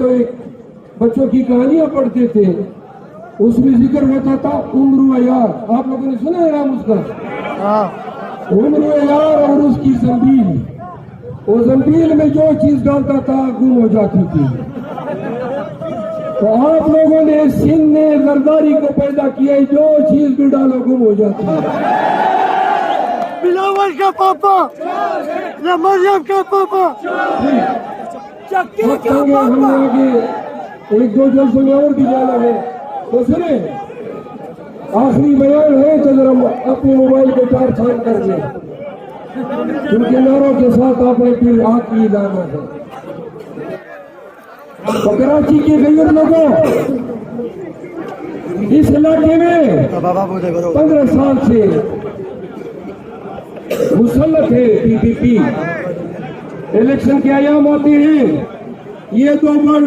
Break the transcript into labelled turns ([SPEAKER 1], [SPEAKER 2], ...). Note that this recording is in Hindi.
[SPEAKER 1] तो एक बच्चों की कहानियां पढ़ते थे, उसमें जिक्र होता था उम्र यार। आप लोगों ने सुना है नाम उसका? उम्र यार और उसकी जंबील। वो जंबील में जो चीज डालता था गुम हो जाती थी। तो आप लोगों ने सिंध ने जरदारी को पैदा किया, जो चीज भी डालो गुम हो जाती है।
[SPEAKER 2] बिलावल का पापा या मरियम का पापा,
[SPEAKER 1] चक्की का पापा। एक दो जल्सों में और भी जाना है, तो सुने आखिरी बयान है तो जरा अपने मोबाइल को चार्ज कर ले, क्योंकि नारों के साथ आपने फिर आग की लाना है। तो कराची के गैर लोगों, इस इलाके में 15 साल से मुसल्लत है पीपीपी। इलेक्शन के आयाम आते हैं, ये 2 बार